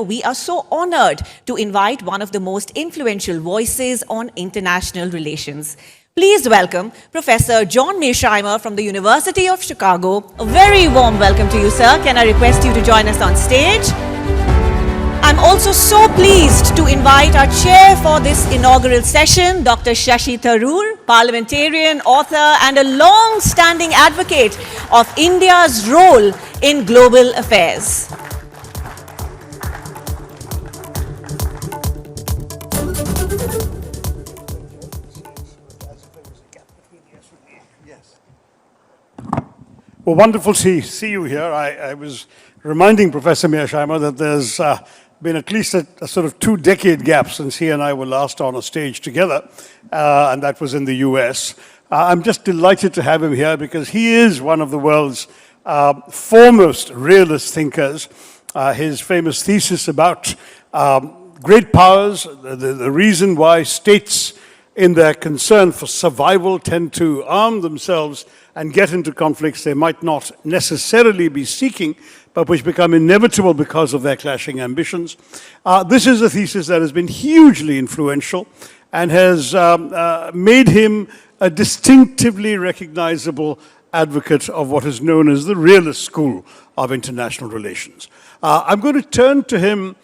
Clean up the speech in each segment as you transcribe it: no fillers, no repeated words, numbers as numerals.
We are so honored to invite one of the most influential voices on international relations. Please welcome Professor John Mearsheimer from the University of Chicago. A very warm welcome to you, sir. Can I request you to join us on stage? I'm also so pleased to invite our chair for this inaugural session, Dr. Shashi Tharoor, parliamentarian, author, and a long-standing advocate of India's role in global affairs. Well, wonderful to see you here. I was reminding Professor Mearsheimer that there's been at least a sort of 2-decade gap since he and I were last on a stage together, and that was in the US. I'm just delighted to have him here because he is one of the world's foremost realist thinkers. His famous thesis about great powers, the reason why states in their concern for survival tend to arm themselves and get into conflicts they might not necessarily be seeking, but which become inevitable because of their clashing ambitions. This is a thesis that has been hugely influential and has made him a distinctively recognizable advocate of what is known as the realist school of international relations. I'm going to turn to him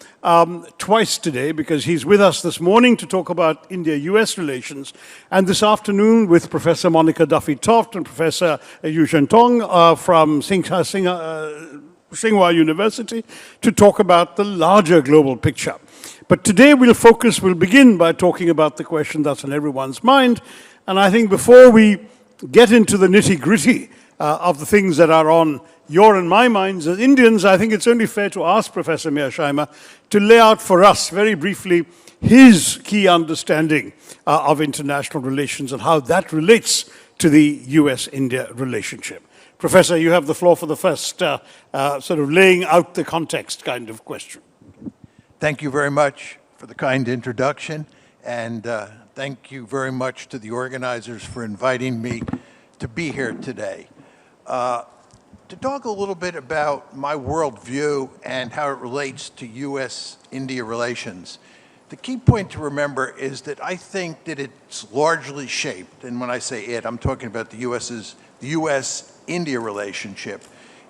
twice today because he's with us this morning to talk about India-US relations, and this afternoon with Professor Monica Duffy-Toft and Professor Yu Zhentong from Tsinghua University to talk about the larger global picture. But today we'll begin by talking about the question that's on everyone's mind, and I think before we get into the nitty-gritty of the things that are on your and my minds as Indians, I think it's only fair to ask Professor Mearsheimer to lay out for us very briefly his key understanding of international relations and how that relates to the US-India relationship. Professor, you have the floor for the first sort of laying out the context kind of question. Thank you very much for the kind introduction, and thank you very much to the organizers for inviting me to be here today. To talk a little bit about my worldview and how it relates to US-India relations. The key point to remember is that I think that it's largely shaped, and when I say it, I'm talking about the US-India relationship,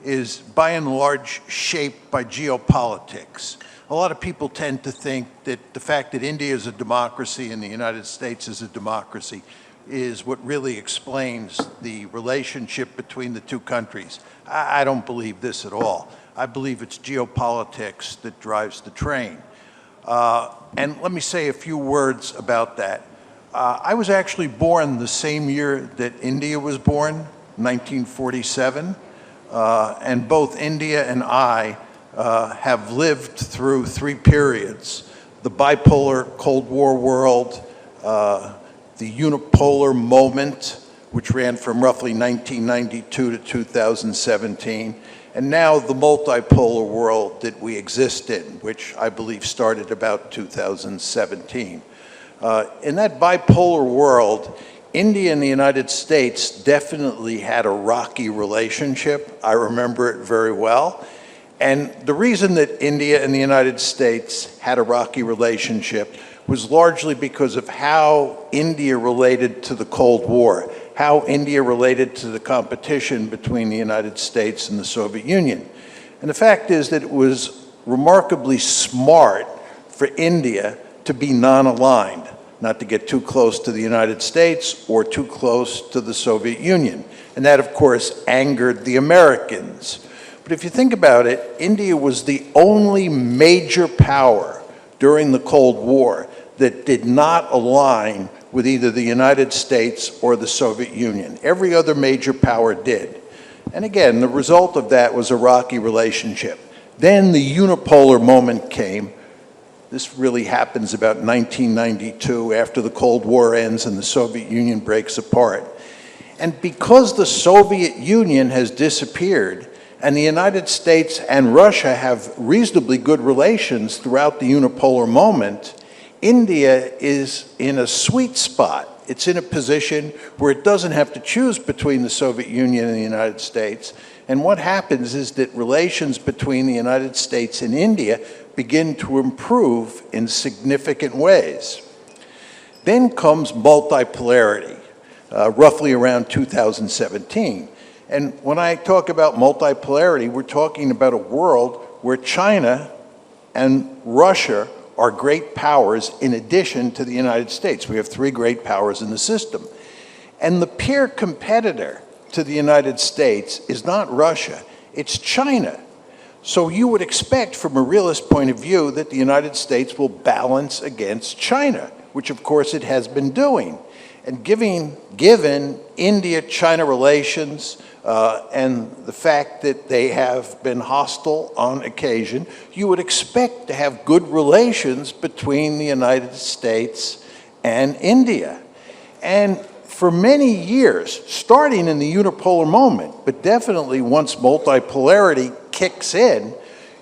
is by and large shaped by geopolitics. A lot of people tend to think that the fact that India is a democracy and the United States is a democracy is what really explains the relationship between the two countries. I don't believe this at all. I believe it's geopolitics that drives the train. And let me say a few words about that. I was actually born the same year that India was born, 1947, and both India and I have lived through 3 periods: the bipolar Cold War world, the unipolar moment, which ran from roughly 1992 to 2017, and now the multipolar world that we exist in, which I believe started about 2017. In that bipolar world, India and the United States definitely had a rocky relationship. I remember it very well. And the reason that India and the United States had a rocky relationship was largely because of how India related to the Cold War, how India related to the competition between the United States and the Soviet Union. And the fact is that it was remarkably smart for India to be non-aligned, not to get too close to the United States or too close to the Soviet Union. And that, of course, angered the Americans. But if you think about it, India was the only major power during the Cold War that did not align with either the United States or the Soviet Union. Every other major power did. And again, the result of that was a rocky relationship. Then the unipolar moment came. This really happens about 1992, after the Cold War ends and the Soviet Union breaks apart. And because the Soviet Union has disappeared, and the United States and Russia have reasonably good relations throughout the unipolar moment, India is in a sweet spot. It's in a position where it doesn't have to choose between the Soviet Union and the United States, And what happens is that relations between the United States and India begin to improve in significant ways. Then comes multipolarity, roughly around 2017. And when I talk about multipolarity, we're talking about a world where China and Russia are great powers in addition to the United States. We have three great powers in the system. And the peer competitor to the United States is not Russia, it's China. So you would expect from a realist point of view that the United States will balance against China, which of course it has been doing. And given India-China relations and the fact that they have been hostile on occasion, you would expect to have good relations between the United States and India. And for many years, starting in the unipolar moment, but definitely once multipolarity kicks in,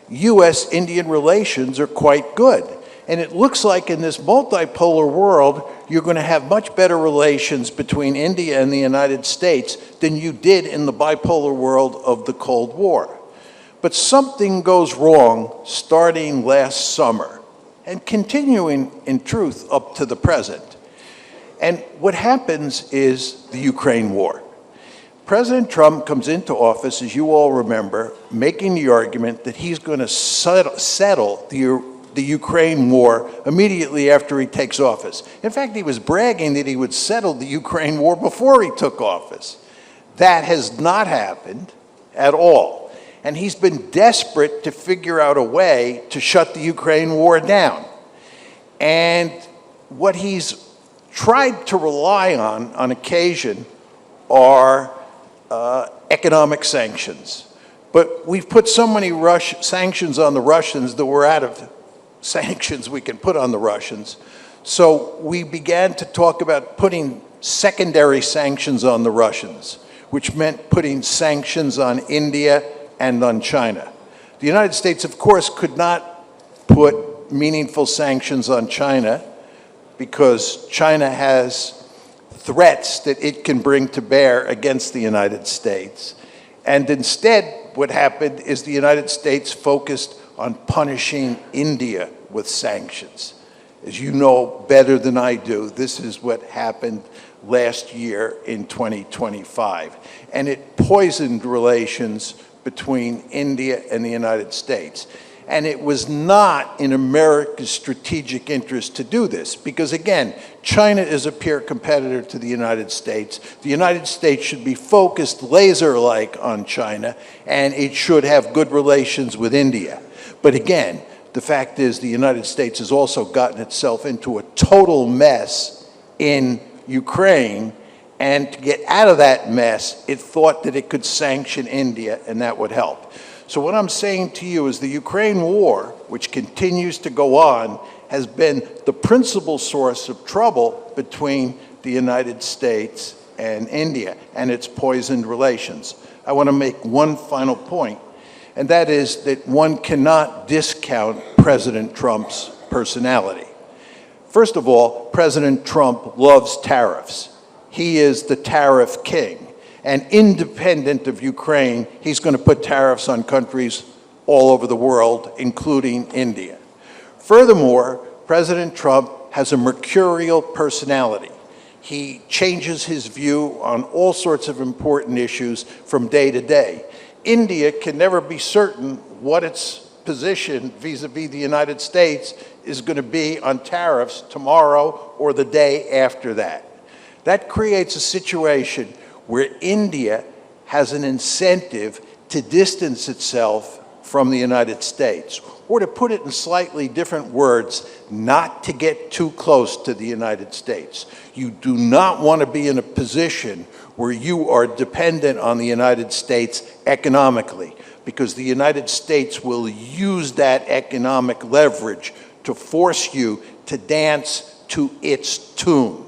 U.S.-Indian relations are quite good. And it looks like in this multipolar world, you're going to have much better relations between India and the United States than you did in the bipolar world of the Cold War. But something goes wrong starting last summer and continuing, in truth, up to the present. And what happens is the Ukraine war. President Trump comes into office, as you all remember, making the argument that he's going to settle the Ukraine war immediately after he takes office. In fact, he was bragging that he would settle the Ukraine war before he took office. That has not happened at all. And he's been desperate to figure out a way to shut the Ukraine war down. And what he's tried to rely on occasion are economic sanctions. But we've put so many sanctions on the Russians that we're out of sanctions we can put on the Russians. So we began to talk about putting secondary sanctions on the Russians, which meant putting sanctions on India and on China. The United States, of course, could not put meaningful sanctions on China because China has threats that it can bring to bear against the United States. And instead, what happened is the United States focused on punishing India with sanctions. As you know better than I do, this is what happened last year in 2025. And it poisoned relations between India and the United States. And it was not in America's strategic interest to do this because, again, China is a peer competitor to the United States. The United States should be focused laser-like on China, and it should have good relations with India. But again, the fact is the United States has also gotten itself into a total mess in Ukraine, and to get out of that mess, it thought that it could sanction India, and that would help. So what I'm saying to you is the Ukraine war, which continues to go on, has been the principal source of trouble between the United States and India, and it's poisoned relations. I want to make one final point, and that is that one cannot discount President Trump's personality. First of all, President Trump loves tariffs. He is the tariff king. And independent of Ukraine, he's going to put tariffs on countries all over the world, including India. Furthermore, President Trump has a mercurial personality. He changes his view on all sorts of important issues from day to day. India can never be certain what its position vis-a-vis the United States is going to be on tariffs tomorrow or the day after that. That creates a situation where India has an incentive to distance itself from the United States, or to put it in slightly different words, not to get too close to the United States. You do not want to be in a position where you are dependent on the United States economically, because the United States will use that economic leverage to force you to dance to its tune.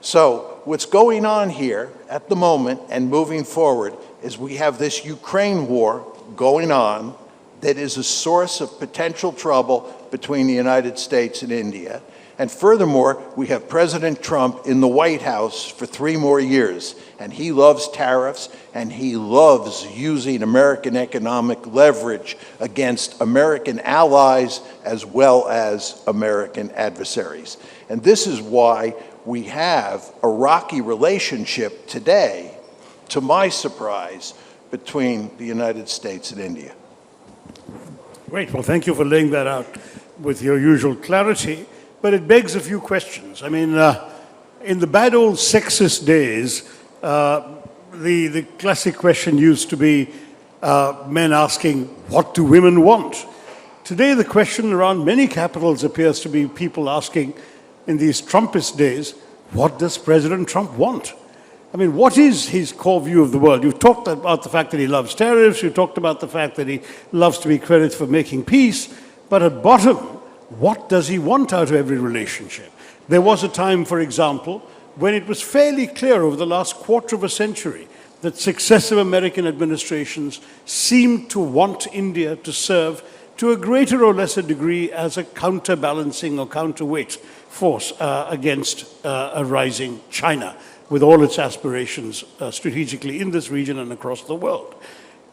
So what's going on here at the moment and moving forward is we have this Ukraine war going on that is a source of potential trouble between the United States and India. And furthermore, we have President Trump in the White House for 3 more years, and he loves tariffs, and he loves using American economic leverage against American allies as well as American adversaries. And this is why we have a rocky relationship today, to my surprise, between the United States and India. Great. Well, thank you for laying that out with your usual clarity. But it begs a few questions. I mean, in the bad old sexist days, the classic question used to be men asking, what do women want? Today, the question around many capitals appears to be people asking, in these Trumpist days, what does President Trump want? I mean, what is his core view of the world? You've talked about the fact that he loves tariffs, you talked about the fact that he loves to be credited for making peace, but at bottom, what does he want out of every relationship? There was a time, for example, when it was fairly clear over the last quarter of a century that successive American administrations seemed to want India to serve to a greater or lesser degree as a counterbalancing or counterweight force against a rising China, with all its aspirations strategically in this region and across the world.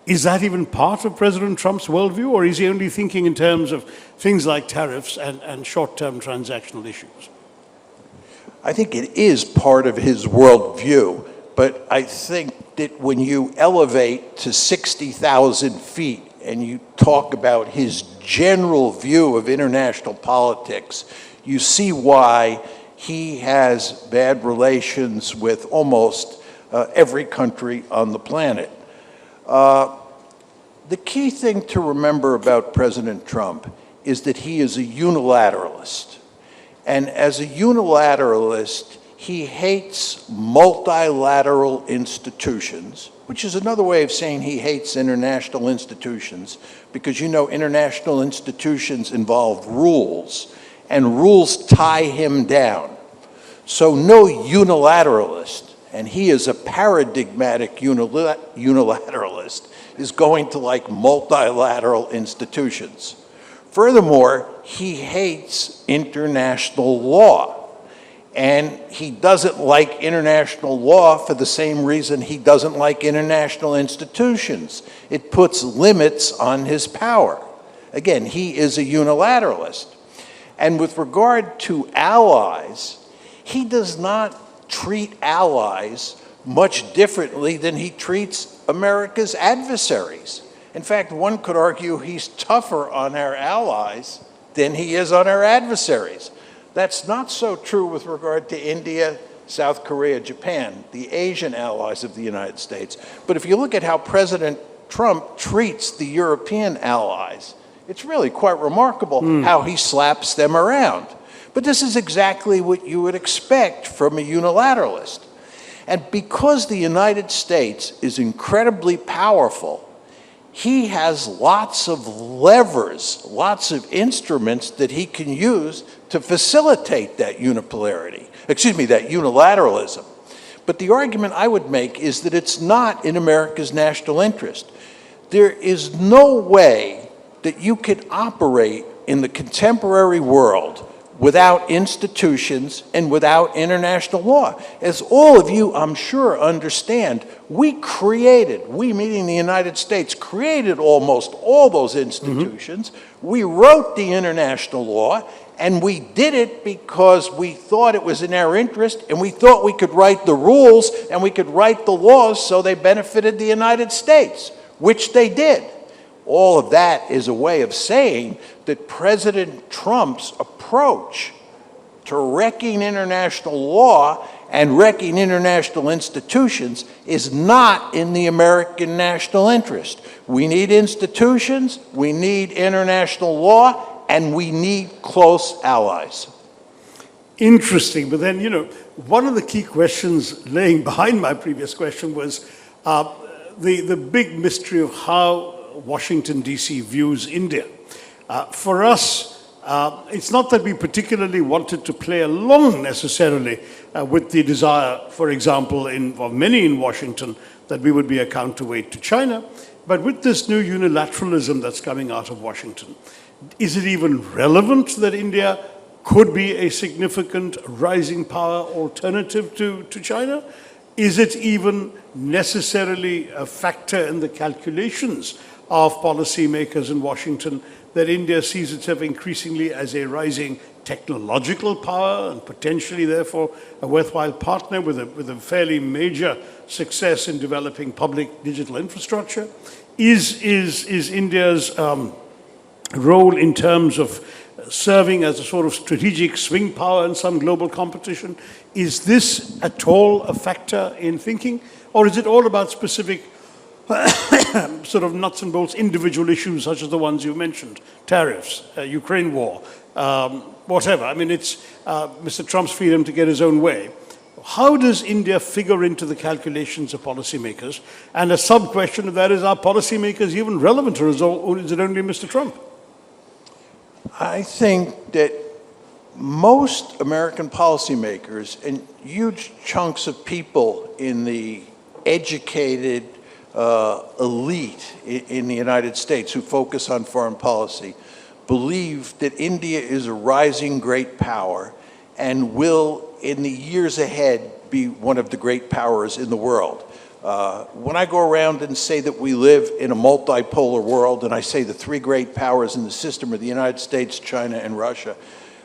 Is that even part of President Trump's worldview, or is he only thinking in terms of things like tariffs and short-term transactional issues? I think it is part of his worldview, but I think that when you elevate to 60,000 feet and you talk about his general view of international politics, you see why he has bad relations with almost every country on the planet. The key thing to remember about President Trump is that he is a unilateralist. And as a unilateralist, he hates multilateral institutions, which is another way of saying he hates international institutions, because you know international institutions involve rules, and rules tie him down. So no unilateralist, and he is a paradigmatic unilateralist, is going to like multilateral institutions. Furthermore, he hates international law. And he doesn't like international law for the same reason he doesn't like international institutions. It puts limits on his power. Again, he is a unilateralist. And with regard to allies, he does not treat allies much differently than he treats America's adversaries. In fact, one could argue he's tougher on our allies than he is on our adversaries. That's not so true with regard to India, South Korea, Japan, the Asian allies of the United States. But if you look at how President Trump treats the European allies, it's really quite remarkable how he slaps them around. But this is exactly what you would expect from a unilateralist. And because the United States is incredibly powerful, he has lots of levers, lots of instruments that he can use to facilitate that that unilateralism. But the argument I would make is that it's not in America's national interest. There is no way that you can operate in the contemporary world without institutions and without international law. As all of you, I'm sure, understand, we meaning the United States, created almost all those institutions. We wrote the international law, and we did it because we thought it was in our interest, and we thought we could write the rules and we could write the laws so they benefited the United States, which they did. All of that is a way of saying that President Trump's approach to wrecking international law and wrecking international institutions is not in the American national interest. We need institutions, we need international law, and we need close allies. Interesting, but then, one of the key questions laying behind my previous question was the big mystery of how Washington, D.C. views India. For us, it's not that we particularly wanted to play along necessarily with the desire, for example, of many in Washington, that we would be a counterweight to China. But with this new unilateralism that's coming out of Washington, is it even relevant that India could be a significant rising power alternative to China? Is it even necessarily a factor in the calculations of policymakers in Washington that India sees itself increasingly as a rising technological power and potentially, therefore, a worthwhile partner with a fairly major success in developing public digital infrastructure? Is India's role in terms of serving as a sort of strategic swing power in some global competition, is this at all a factor in thinking? Or is it all about specific sort of nuts and bolts individual issues such as the ones you mentioned, tariffs, Ukraine war, whatever? I mean, it's Mr. Trump's freedom to get his own way. How does India figure into the calculations of policymakers? And a sub-question of that is, are policymakers even relevant, or is it only Mr. Trump? I think that most American policymakers and huge chunks of people in the educated elite in the United States who focus on foreign policy believe that India is a rising great power and will, in the years ahead, be one of the great powers in the world. When I go around and say that we live in a multipolar world, and I say the three great powers in the system are the United States, China, and Russia,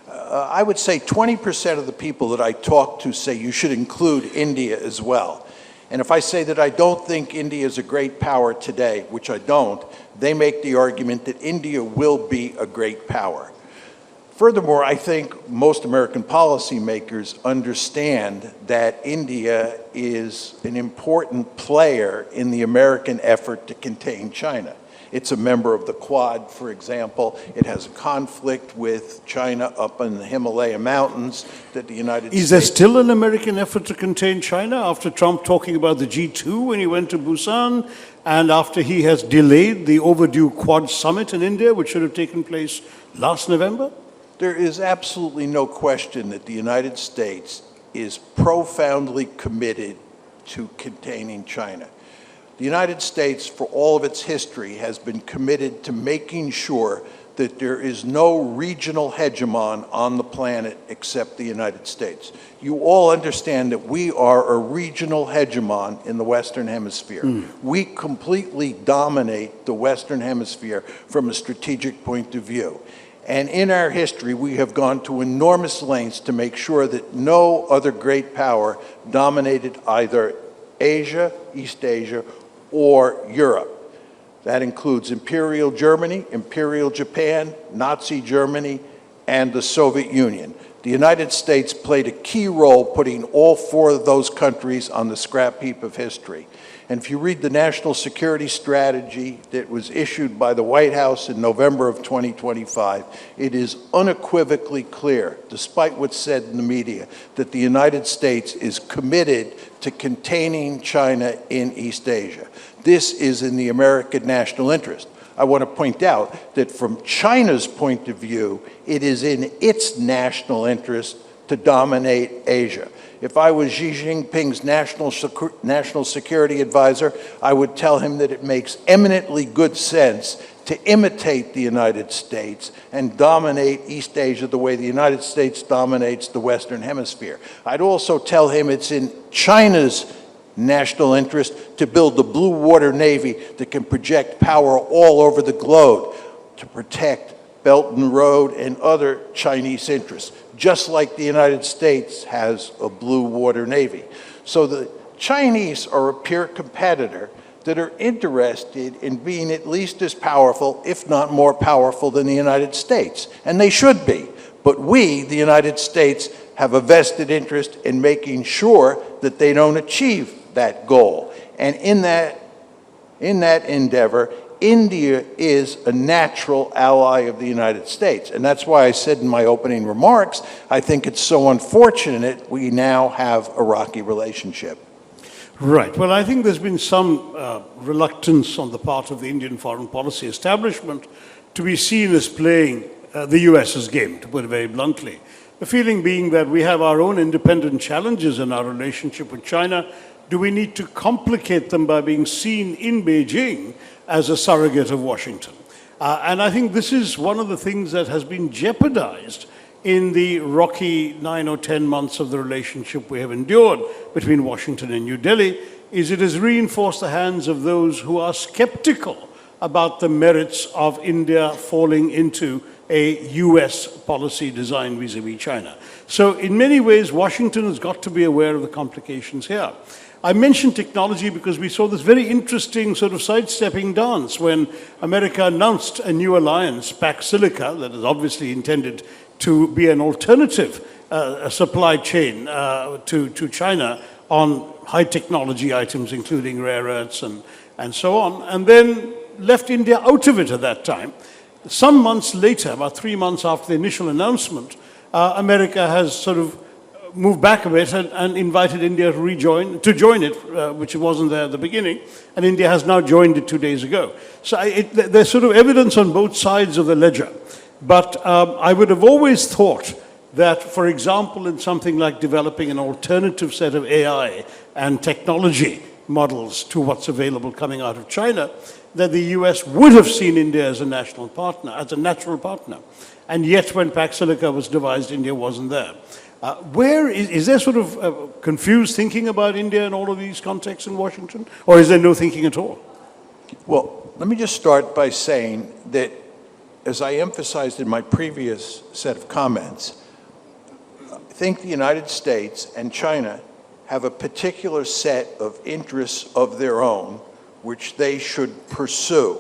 I would say 20% of the people that I talk to say you should include India as well. And if I say that I don't think India is a great power today, which I don't, they make the argument that India will be a great power. Furthermore, I think most American policymakers understand that India is an important player in the American effort to contain China. It's a member of the Quad, for example. It has a conflict with China up in the Himalaya Mountains that the United States... Is there still an American effort to contain China after Trump talking about the G2 when he went to Busan, and after he has delayed the overdue Quad summit in India, which should have taken place last November? There is absolutely no question that the United States is profoundly committed to containing China. The United States, for all of its history, has been committed to making sure that there is no regional hegemon on the planet except the United States. You all understand that we are a regional hegemon in the Western Hemisphere. We completely dominate the Western Hemisphere from a strategic point of view. And in our history, we have gone to enormous lengths to make sure that no other great power dominated either Asia, East Asia, or Europe. That includes Imperial Germany, Imperial Japan, Nazi Germany, and the Soviet Union. The United States played a key role putting all four of those countries on the scrap heap of history. And if you read the national security strategy that was issued by the White House in November of 2025, it is unequivocally clear, despite what's said in the media, that the United States is committed to containing China in East Asia. This is in the American national interest. I want to point out that from China's point of view, it is in its national interest to dominate Asia. If I was Xi Jinping's national security advisor, I would tell him that it makes eminently good sense to imitate the United States and dominate East Asia the way the United States dominates the Western Hemisphere. I'd also tell him it's in China's national interest to build the Blue Water Navy that can project power all over the globe to protect Belt and Road and other Chinese interests, just like the United States has a Blue Water Navy. So the Chinese are a peer competitor that are interested in being at least as powerful, if not more powerful, than the United States. And they should be. But we, the United States, have a vested interest in making sure that they don't achieve that goal. And in that endeavor, India is a natural ally of the United States. And that's why I said in my opening remarks, I think it's so unfortunate we now have a rocky relationship. Right. Well, I think there's been some reluctance on the part of the Indian foreign policy establishment to be seen as playing the US's game, to put it very bluntly. The feeling being that we have our own independent challenges in our relationship with China. Do we need to complicate them by being seen in Beijing as a surrogate of Washington? And I think this is one of the things that has been jeopardized in the rocky 9 or 10 months of the relationship we have endured between Washington and New Delhi is it has reinforced the hands of those who are skeptical about the merits of India falling into a US policy design vis-a-vis China. So in many ways, Washington has got to be aware of the complications here. I mentioned technology because we saw this very interesting sort of sidestepping dance when America announced a new alliance, Pax Silica, that is obviously intended to be an alternative supply chain to China on high technology items, including rare earths and so on, and then left India out of it at that time. Some months later, about 3 months after the initial announcement, America has sort of moved back a bit and invited India to join it, which it wasn't there at the beginning, and India has now joined it 2 days ago. So there's sort of evidence on both sides of the ledger. But I would have always thought that, for example, in something like developing an alternative set of AI and technology models to what's available coming out of China, that the US would have seen India as a national partner, as a natural partner. And yet when Pax Silica was devised, India wasn't there. Is there sort of confused thinking about India in all of these contexts in Washington? Or is there no thinking at all? Well, let me just start by saying that, as I emphasized in my previous set of comments, I think the United States and China have a particular set of interests of their own which they should pursue.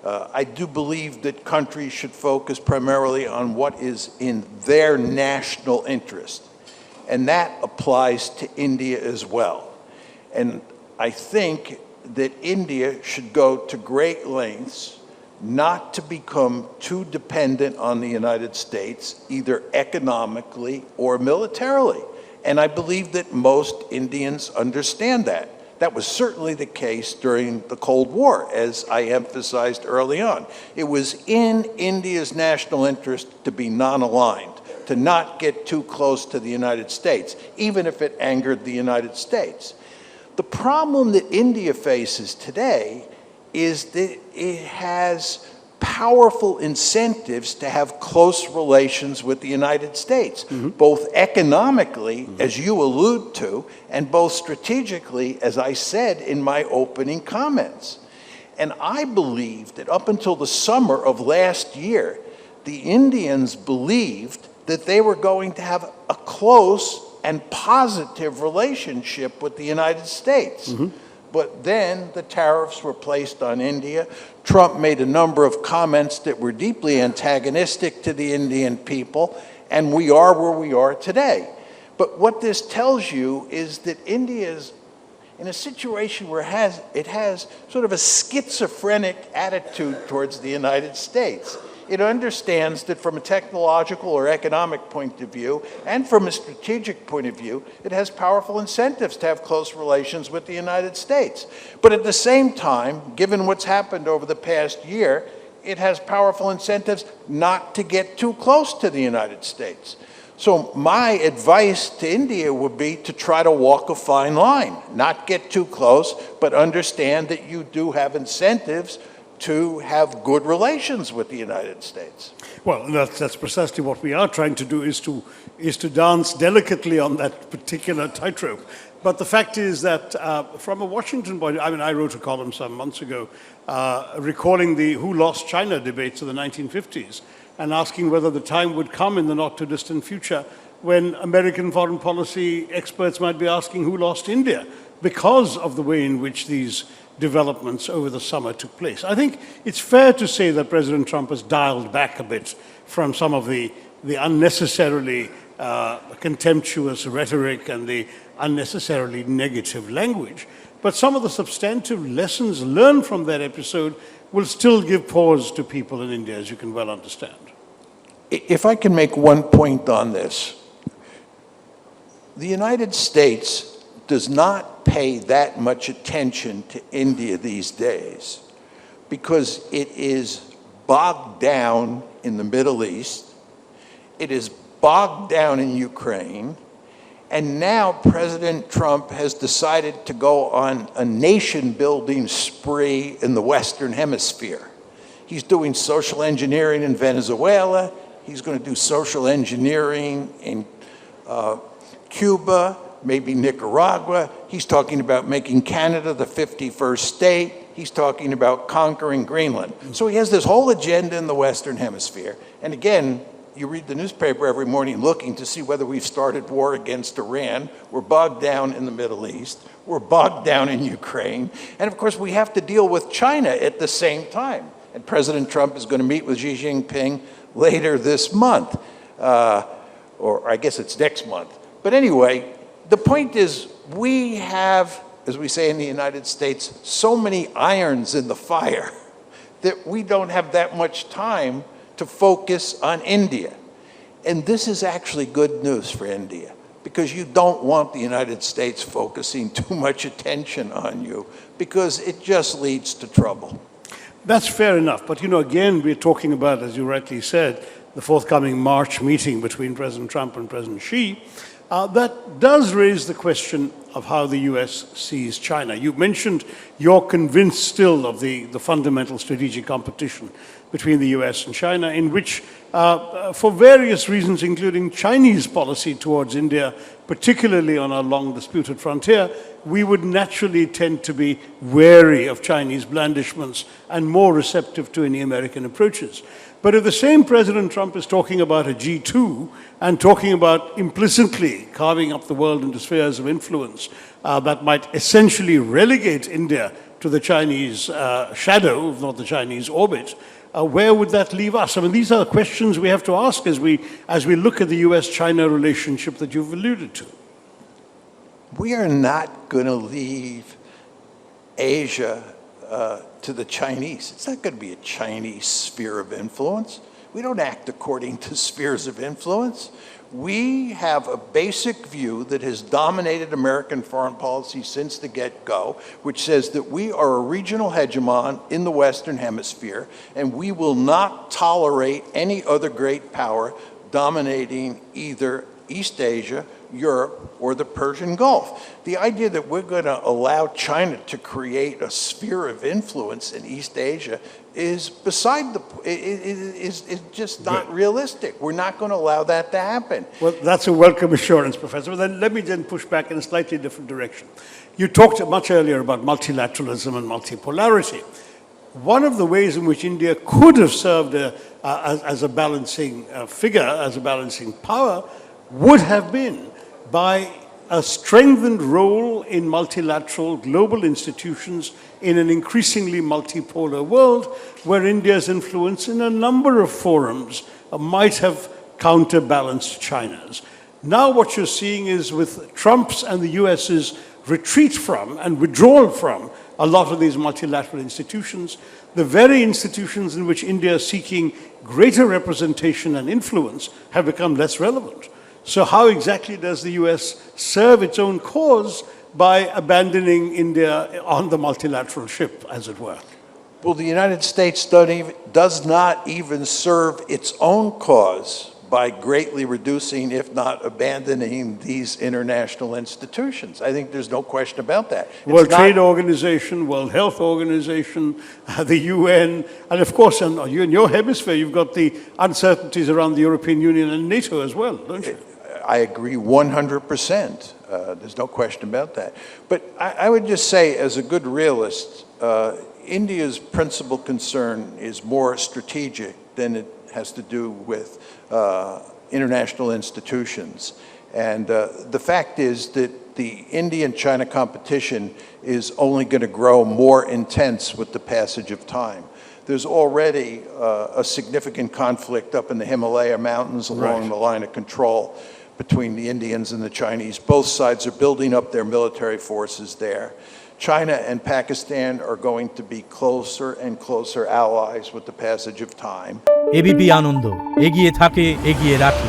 I do believe that countries should focus primarily on what is in their national interest, and that applies to India as well. And I think that India should go to great lengths not to become too dependent on the United States, either economically or militarily. And I believe that most Indians understand that. That was certainly the case during the Cold War, as I emphasized early on. It was in India's national interest to be non-aligned, to not get too close to the United States, even if it angered the United States. The problem that India faces today is that it has powerful incentives to have close relations with the United States, both economically, as you allude to, and both strategically, as I said in my opening comments. And I believe that up until the summer of last year, the Indians believed that they were going to have a close and positive relationship with the United States. But then the tariffs were placed on India. Trump made a number of comments that were deeply antagonistic to the Indian people, and we are where we are today. But what this tells you is that India is in a situation where it has sort of a schizophrenic attitude towards the United States. It understands that from a technological or economic point of view, and from a strategic point of view, it has powerful incentives to have close relations with the United States. But at the same time, given what's happened over the past year, it has powerful incentives not to get too close to the United States. So my advice to India would be to try to walk a fine line, not get too close, but understand that you do have incentives to have good relations with the United States. Well, that's precisely what we are trying to do, is to dance delicately on that particular tightrope. But the fact is that from a Washington point, I mean, I wrote a column some months ago recalling the Who Lost China debates of the 1950s and asking whether the time would come in the not-too-distant future when American foreign policy experts might be asking who lost India because of the way in which these developments over the summer took place. I think it's fair to say that President Trump has dialed back a bit from some of the unnecessarily contemptuous rhetoric and the unnecessarily negative language. But some of the substantive lessons learned from that episode will still give pause to people in India, as you can well understand. If I can make one point on this, the United States does not pay that much attention to India these days because it is bogged down in the Middle East, it is bogged down in Ukraine, and now President Trump has decided to go on a nation-building spree in the Western Hemisphere. He's doing social engineering in Venezuela, He's going to do social engineering in Cuba, maybe Nicaragua. He's talking about making Canada the 51st state. He's talking about conquering Greenland. So he has this whole agenda in the Western Hemisphere. And again, you read the newspaper every morning looking to see whether we've started war against Iran. We're bogged down in the Middle East. We're bogged down in Ukraine. And of course, we have to deal with China at the same time. And President Trump is going to meet with Xi Jinping later this month. Or I guess it's next month. But anyway, the point is we have, as we say in the United States, so many irons in the fire that we don't have that much time to focus on India. And this is actually good news for India, because you don't want the United States focusing too much attention on you, because it just leads to trouble. That's fair enough. But, again, we're talking about, as you rightly said, the forthcoming March meeting between President Trump and President Xi. That does raise the question of how the US sees China. You mentioned you're convinced still of the fundamental strategic competition between the US and China, in which, for various reasons, including Chinese policy towards India, particularly on our long disputed frontier, we would naturally tend to be wary of Chinese blandishments and more receptive to any American approaches. But if the same President Trump is talking about a G2 and talking about implicitly carving up the world into spheres of influence that might essentially relegate India to the Chinese shadow, if not the Chinese orbit, where would that leave us? I mean, these are the questions we have to ask as we look at the US-China relationship that you've alluded to. We are not going to leave Asia to the Chinese. It's not going to be a Chinese sphere of influence. We don't act according to spheres of influence. We have a basic view that has dominated American foreign policy since the get-go, which says that we are a regional hegemon in the Western Hemisphere, and we will not tolerate any other great power dominating either East Asia, Europe, or the Persian Gulf. The idea that we're going to allow China to create a sphere of influence in East Asia is beside the is just not realistic. We're not going to allow that to happen. Well, that's a welcome assurance, Professor. But then let me push back in a slightly different direction. You talked much earlier about multilateralism and multipolarity. One of the ways in which India could have served as a balancing figure, as a balancing power, would have been by a strengthened role in multilateral global institutions in an increasingly multipolar world, where India's influence in a number of forums might have counterbalanced China's. Now what you're seeing is, with Trump's and the US's retreat from and withdrawal from a lot of these multilateral institutions, the very institutions in which India is seeking greater representation and influence have become less relevant. So how exactly does the US serve its own cause by abandoning India on the multilateral ship, as it were? Well, the United States does not even serve its own cause by greatly reducing, if not abandoning, these international institutions. I think there's no question about that. World Trade Organization, World Health Organization, the UN, and of course, in your hemisphere, you've got the uncertainties around the European Union and NATO as well, don't you? I agree 100%. There's no question about that. But I would just say, as a good realist, India's principal concern is more strategic than it has to do with international institutions. And the fact is that the Indian-China competition is only going to grow more intense with the passage of time. There's already a significant conflict up in the Himalaya Mountains along the line of control between the Indians and the Chinese. Both sides are building up their military forces there. China and Pakistan are going to be closer and closer allies with the passage of time. ABP Ananda, এগিয়ে থাকে, এগিয়ে রাখে।